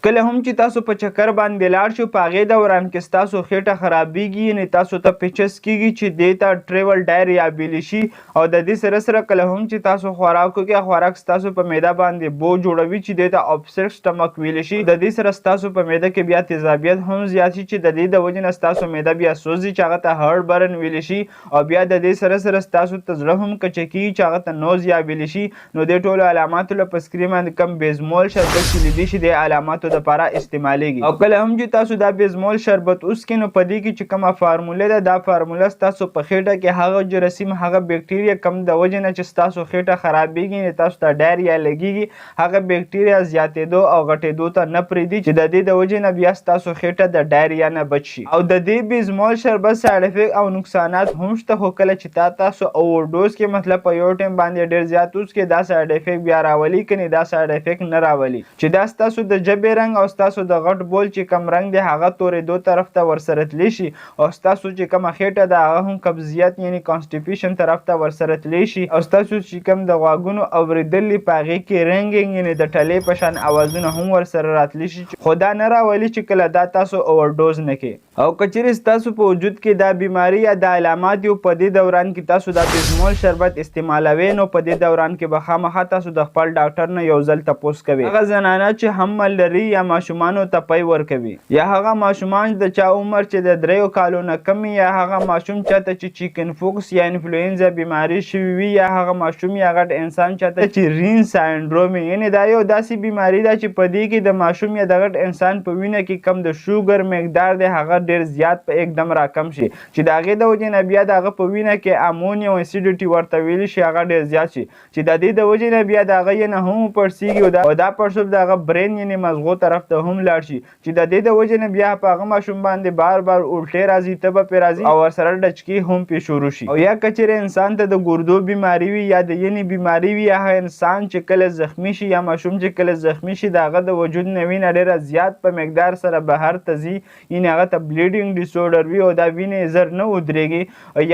کله هم چې تاسو په چکر باندې لاړ شئ په هغې دوران کې ستاسو خېټه خرابېږي، یعنې تاسو ته پیچس کېږي چې دې ته ټریول ډایریا ویلی شي. او د دې سره سره کله هم چې تاسو خوراک وکړئ، خوراک ستاسو په معده باندې بوج جوړوي چې دې ته اپسیټ سټمک ویلی شي. د دې سره ستاسو په معده کې بیا تیزابیت هم زیات شي چې د دې د وجې نه ستاسو معده بیا سوځي چې هغه ته هارډ برن ویلی شي. او بیا د دې سره سره ستاسو ته زړه هم کچه کېږي چې هغه ته نوزیا ویلی شي. نو دې ټولو علاماتو له په سکرین باندې کم بیزمول شربت چې لیدی شي د علاماتو دپاره استعمالیږي. او کله هم چې تاسو دا بیزمول شربت وڅکئ نو په دې کې چې کومه فارموله ده، دا فارموله ستاسو په خېټه کې هغه جراثیم، هغه بیکټیریا کم د وجې نه چې ستاسو خېټه خرابېږي، یعنې تاسو ته ډایریا لګېږي، هغه بیکټیریا زیاتېدو او غټېدو ته نه پرېږدي چې د دې د وجې نه بیا ستاسو خېټه د ډایریا نه بچ شي. او د دې بیزمول شربت سایډ افیکټ او نقصانات هم شته، خو کله چې تاسو اوورډوز کې مطلب په یو ټایم باندې ډېر زیات وڅکئ دا سایډ افیکټ بیا راولي، کنې دا سایډ افیکټ نه راولي چې دا ستاسو د ژبې رنګ او ستاسو د غټ بول چې کم رنګ دی هغه تورېدو طرف ته ورسره تللی شي. او ستاسو چې کومه خېټه ده هغه هم قبضیت یعنې کانسټیپیشن طرف ته ورسره تللی شي. او ستاسو چې کوم د غوږونو اورېدل دي په هغې کې رنګینګ یعنې د ټلې په شان اوازونه هم ورسره راتلی شي، خو دا نه راولي چې کله دا تاسو اوورډوز نه کړئ. او که چیرې ستاسو په وجود کې دا بیماري یا دا علامات یو په دې دوران کې تاسو دا بیزمول شربت استعمالوئ، نو په دې دوران کې به خامخا تاسو د خپل ډاکټر نه یو ځل تپوس کوئ. هغه زنانه چې حمل لري یا ماشومانو ته پی ورکوي، یا هغه ماشومان د چا عمر چې د 3 کالو نه کم، یا هغه ماشوم چاته چې چیکن فوکس یا انفلوئنزا بیماري شوي وي، یا هغه ماشوم یا غټ انسان چاته چې رین ساینډروم، یعنې دا یو داسې بیماري ده چې په دې کې د ماشوم یا د غټ انسان په وینه کې کم د شوګر مقدار دی هغه ډېر زیات په एकदम راکم شي، چې د هغې د وجې نه بیا د هغه په وینه کې امونیم اسیډیټي ورته ویلی شي هغه ډېر زیات شي، چې د دې د وجې نه بیا د هغه یې نه هم وپړسېږي او دا پړسوب د هغه برین یعنې مغزو طرف ته هم لاړ شي، چې د دې د وجې نه بیا په هغه ماشوم باندې بار بار الټې راځي، تبه پرې راځي او ورسره ډچکې هم پرې شروع شي. او یا که چېرې انسان ته د ګردو بیماري وي یا د ینې بیماري وي، یا هغه انسان چې کله زخمي شي یا ماشوم چې کله زخمي شي د هغه د وجود نه وینه ډېره زیات په مقدار سره بهر ته ځي، یعنې هغه ته بلیډینګ ډیسورډر وي او دا وینې زر نه ودرېږي.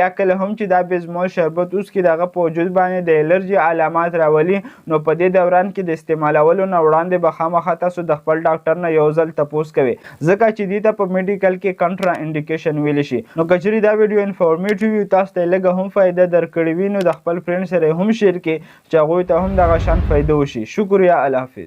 یا کله هم چې دا بیزمول شربت وڅکي د هغه په وجود باندې د الرجي علامات راولي، نو په دې دوران کې د استعمالولو نه وړاندې به خامخا تاسو د خپل ډاکټر نه یو ځل تپوس کوئ، ځکه چې دې ته په میډیکل کې کنټرا انډیکیشن ویلی شي. نو که چېرې دا ویډیو انفارمیټیو وي، تاسو ته یې لږه هم فایده درکړې وي، نو د خپل فرینډ سره یې هم شیر کړئ چې هغوی ته هم دغه شان فایده وشي. شکریه، الله حافظ.